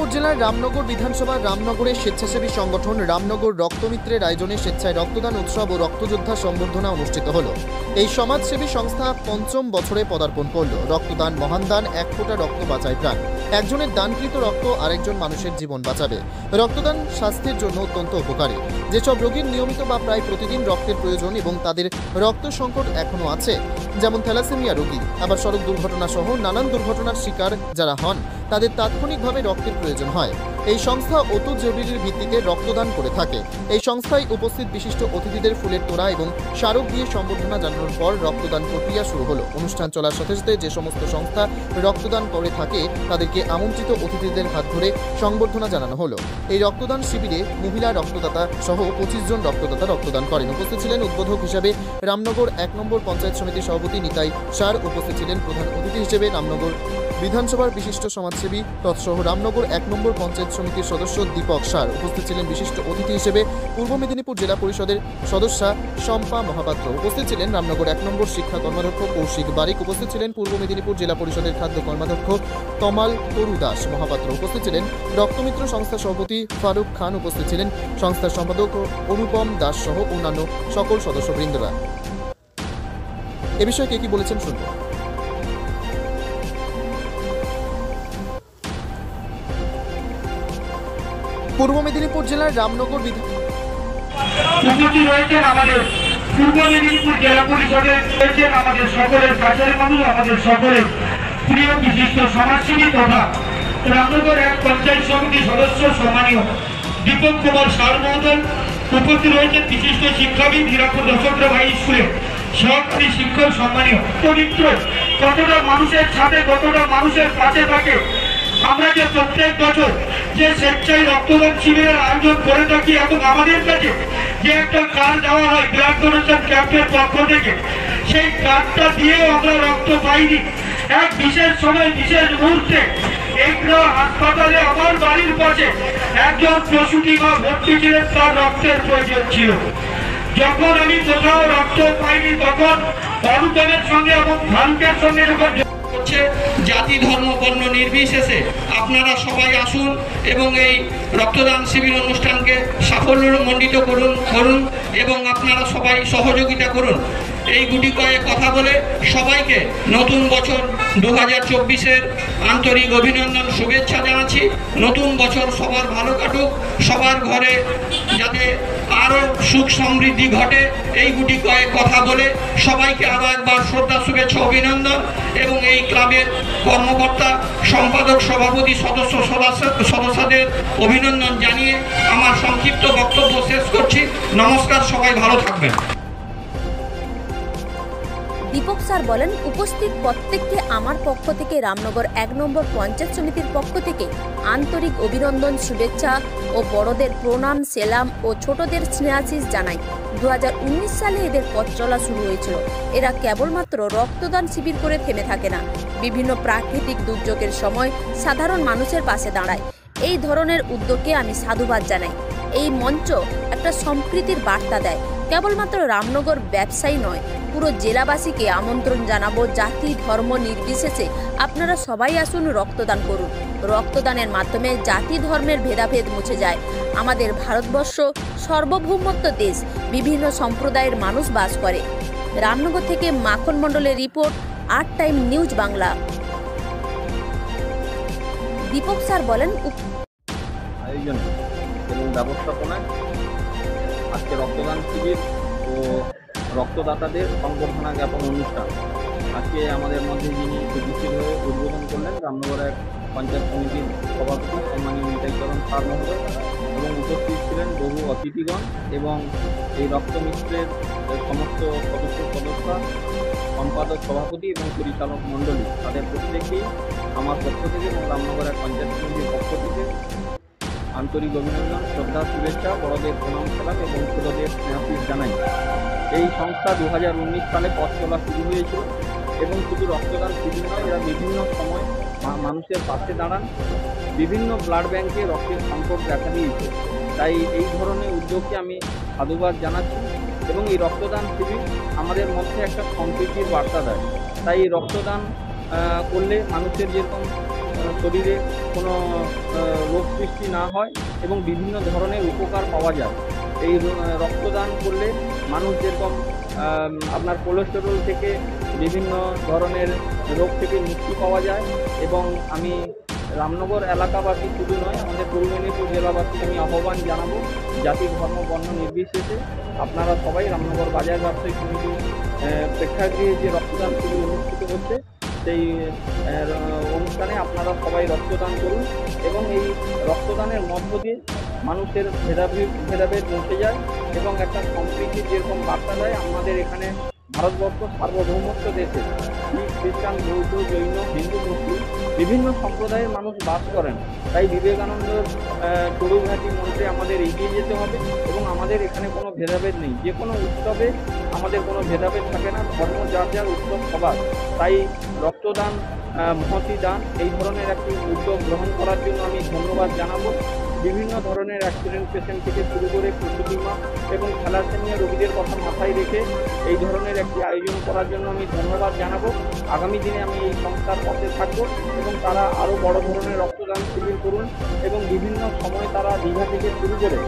মেদিনীপুর জেলার রামনগর বিধানসভার রামনগরের স্বেচ্ছাসেবী সংগঠন রামনগর রক্তমিত্রের আয়োজনে স্বেচ্ছায় রক্তদান উৎসব ও রক্তযোদ্ধা সম্বর্ধনা অনুষ্ঠিত হল। এই সমাজসেবী সংস্থা পঞ্চম বছরে পদার্পণ করল। রক্তদান মহান দান, এক ফোঁটা রক্ত বাঁচায় প্রাণ। একজনের দানকৃত রক্ত আরেকজন মানুষের জীবন বাঁচাবে। রক্তদান স্বাস্থ্যের জন্য অত্যন্ত উপকারী। যেসব রোগীর নিয়মিত বা প্রায় প্রতিদিন রক্তের প্রয়োজন এবং তাদের রক্ত সংকট এখনও আছে, যেমন থ্যালাসেমিয়া রোগী, আবার সড়ক দুর্ঘটনা সহ নানান দুর্ঘটনার শিকার যারা হন, তাদের তাৎক্ষণিকভাবে রক্তের প্রয়োজন হয়। এই সংস্থা অত জরুরির ভিত্তিতে রক্তদান করে থাকে। এই সংস্থায় উপস্থিত বিশিষ্ট অতিথিদের ফুলের তোড়া এবং স্মারক দিয়ে সম্বর্ধনা জানানোর পর রক্তদান প্রক্রিয়া শুরু হলো। অনুষ্ঠান চলার সাথে সাথে যে সমস্ত সংস্থা রক্তদান করে থাকে তাদেরকে আমন্ত্রিত অতিথিদের হাত ধরে সংবর্ধনা জানানো হলো। এই রক্তদান শিবিরে মহিলা রক্তদাতা সহ 25 জন রক্তদাতা রক্তদান করেন। উপস্থিত ছিলেন উদ্বোধক হিসাবে রামনগর 1 নম্বর পঞ্চায়েত সমিতির সভাপতি নিতাই সার। উপস্থিত ছিলেন প্রধান অতিথি হিসেবে রামনগর বিধানসভার বিশিষ্ট সমাজসেবী তৎসহ রামনগর 1 নম্বর পঞ্চায়েত সমিতির সদস্য দীপক সার। উপস্থিত ছিলেন বিশিষ্ট অতিথি হিসেবে পূর্ব মেদিনীপুর জেলা পরিষদের সদস্যা শম্পা মহাপাত্র। উপস্থিত ছিলেন রামনগর 1 নম্বর শিক্ষা কর্মাধ্যক্ষ কৌশিক বারিক। উপস্থিত ছিলেন পূর্ব মেদিনীপুর জেলা পরিষদের খাদ্য কর্মাধ্যক্ষ তমাল তরু দাস মহাপাত্র। উপস্থিত ছিলেন রক্তমিত্র সংস্থার সভাপতি ফারুক খান। উপস্থিত ছিলেন সংস্থার সম্পাদক অনুপম দাস সহ অন্যান্য সকল সদস্যবৃন্দরা। এ বিষয়ে কে কি বলেছেন শুনব। পূর্ব মেদিনীপুর জেলার রামনগর উপস্থিত রয়েছেন আমাদের পূর্ব মেদিনীপুর জেলা পরিষদের রয়েছেন আমাদের সকলের কাছের মানুষ, আমাদের সকলের প্রিয় বিশিষ্ট সমাজসেবী তথা রামনগর 1 পঞ্চায়েত সমিতির সদস্য সম্মানীয় দীপক কুমার সার মহোদয়। উপস্থিত রয়েছেন বিশিষ্ট শিক্ষাবিদ হীরাপুর দশগ্রাম হাই স্কুলের সহকারী শিক্ষক সম্মানীয় পবিত্র। কতটা মানুষের সাথে, কতটা মানুষের পাশে থাকে। আমরা যে প্রত্যেক বছর যে স্বেচ্ছায় রক্তদান শিবিরের আয়োজন করে থাকি এবং আমাদের কাছে যে একটা কার্ড দেওয়া হয় ব্লাড ডোনেশন ক্যাম্পের পক্ষ থেকে, সেই কার্ডটা দিয়েও আমরা রক্ত পাইনি। এক বিশেষ সময়, বিশেষ মুহূর্তে একটা হাসপাতালে আমার বাড়ির পাশে একজন প্রসূতি মা ভর্তি ছিলেন, তার রক্তের প্রয়োজন ছিল। যখন আমি কোথাও রক্ত পাইনি তখন অনুপমের সঙ্গে এবং ফারুকের সঙ্গে যখন জাতি ধর্ম বর্ণ নির্বিশেষে আপনারা সবাই আসুন এবং এই রক্তদান শিবির অনুষ্ঠানকে সাফল্যমণ্ডিত করুন এবং আপনারা সবাই সহযোগিতা করুন। এই গুটি কয়েক কথা বলে সবাইকে নতুন বছর 2024-এর আন্তরিক অভিনন্দন, শুভেচ্ছা জানাচ্ছি। নতুন বছর সবার ভালো কাটুক, সবার ঘরে যাতে আরও সুখ সমৃদ্ধি ঘটে, এই গুটি কয়েক কথা বলে সবাইকে আরও একবার শ্রদ্ধা, শুভেচ্ছা, অভিনন্দন এবং এই ক্লাবের কর্মকর্তা, সম্পাদক, সভাপতি, সদস্যদের অভিনন্দন জানিয়ে আমার সংক্ষিপ্ত বক্তব্য শেষ করছি। নমস্কার, সবাই ভালো থাকবেন। দীপক স্যার বলেন, উপস্থিত প্রত্যেককে আমার পক্ষ থেকে, রামনগর 1 নম্বর পঞ্চায়েত সমিতির পক্ষ থেকে আন্তরিক অভিনন্দন, শুভেচ্ছা ও বড়দের প্রণাম, সেলাম ও ছোটদের স্নেহাশিস জানাই। 2019 সালে এদের পথ চলা শুরু হয়েছিল। এরা কেবলমাত্র রক্তদান শিবির করে থেমে থাকে না, বিভিন্ন প্রাকৃতিক দুর্যোগের সময় সাধারণ মানুষের পাশে দাঁড়ায়। এই ধরনের উদ্যোগকে আমি সাধুবাদ জানাই। এই মঞ্চ একটা সম্প্রীতির বার্তা দেয়। কেবলমাত্র রামনগর ব্যবসায়ী নয়, পুরো জেলাবাসীকে আমন্ত্রণ জানাবো, জাতি ধর্ম নির্বিশেষে আপনারা সবাই আসুন, রক্তদান করুন। রক্তদানের মাধ্যমে জাতি ধর্মের ভেদাভেদ মুছে যায়। আমাদের ভারতবর্ষ সার্বভৌমত্ব দেশ, বিভিন্ন সম্প্রদায়ের মানুষ বাস করে। রামনগর থেকে মাখন মণ্ডলের রিপোর্ট, আট time news Bangla. Dipak sir বলেন, আয়োজন এবং ব্যবস্থাপনায় আজকে রক্তদান শিবির ও রক্তদাতাদের সংবর্ধনা জ্ঞাপন অনুষ্ঠান আজকে আমাদের মধ্যে যিনি উপস্থিত হয়ে উদ্বোধন করলেন রামনগর 1 পঞ্চায়েত সমিতির সভাপতি সম্মানীয় নিতাইচরণ সার মহোদয়, এবং উপস্থিত ছিলেন বহু অতিথিগণ এবং এই রক্তমিত্রের সমস্ত সদস্যা, সম্পাদক, সভাপতি এবং পরিচালক মণ্ডলী, তাদের প্রত্যেকেই আমার পক্ষ থেকে এবং রামনগর 1 পঞ্চায়েত সমিতির পক্ষ থেকে আন্তরিক অভিনন্দন, শ্রদ্ধা, শুভেচ্ছা, বড়দের প্রণাম, সালাম এবং ছোটদের স্নেহাশিস জানাই। এই সংস্থা 2019 সালে পথ চলা শুরু হয়েছিল এবং শুধু রক্তদান শিবির নয়, এরা বিভিন্ন সময় মানুষের পাশে দাঁড়ান। বিভিন্ন ব্লাড ব্যাংকে রক্তের সংকট দেখা দিয়েছে, তাই এই ধরনের উদ্যোগকে আমি সাধুবাদ জানাচ্ছি এবং এই রক্তদান শিবির আমাদের মধ্যে একটা সম্প্রীতির বার্তা দেয়। তাই এই রক্তদান করলে মানুষের যেরকম শরীরে কোনো রোগ সৃষ্টি না হয় এবং বিভিন্ন ধরনের উপকার পাওয়া যায়। এই রক্তদান করলে মানুষ যেরকম আপনার কোলেস্টেরল থেকে বিভিন্ন ধরনের রোগ থেকে মুক্তি পাওয়া যায়। এবং আমি রামনগর এলাকাবাসী শুধু নয়, আমাদের পূর্ব মেদিনীপুর জেলাবাসীকে আমি আহ্বান জানাবো, জাতি ধর্ম বর্ণ নির্বিশেষে আপনারা সবাই রামনগর বাজার ব্যবসায়ী সমিতি প্রেক্ষাগৃহে যে রক্তদান শিবির অনুষ্ঠিত হচ্ছে সেই অনুষ্ঠানে আপনারা সবাই রক্তদান করুন এবং এই রক্তদানের মধ্য দিয়ে মানুষের ভেদাভেদ মুছে যায় এবং একটা সম্প্রীতির যেরকম বার্তা দেয়। আমাদের এখানে ভারতবর্ষ সার্বভৌমত্ব দেশে শিখ, খ্রিস্টান, বৌদ্ধ, জৈন, হিন্দু, মুসলিম বিভিন্ন সম্প্রদায়ের মানুষ বাস করেন। তাই বিবেকানন্দের চড়ুইভাতি মন্ত্রে আমাদের এগিয়ে যেতে হবে এবং আমাদের এখানে কোনো ভেদাভেদ নেই। যে কোনো উৎসবে আমাদের কোনো ভেদাভেদ থাকে না, ধর্ম যার যার উৎসব সবার। তাই রক্তদান, মহতি দান এই ধরনের একটি উদ্যোগ গ্রহণ করার জন্য আমি ধন্যবাদ জানাবো। বিভিন্ন ধরনের অ্যাক্সিডেন্ট পেশেন্ট থেকে শুরু করে প্রসূতি মা এবং থ্যালাসেমিয়া রোগীদের কথা মাথায় রেখে এই ধরনের একটি আয়োজন করার জন্য আমি ধন্যবাদ জানাবো। আগামী দিনে আমি এই সংস্থার পথে থাকবো এবং তারা আরও বড় ধরনের রক্তদান শিবির করুন এবং বিভিন্ন সময় তারা দীঘা থেকে শুরু করে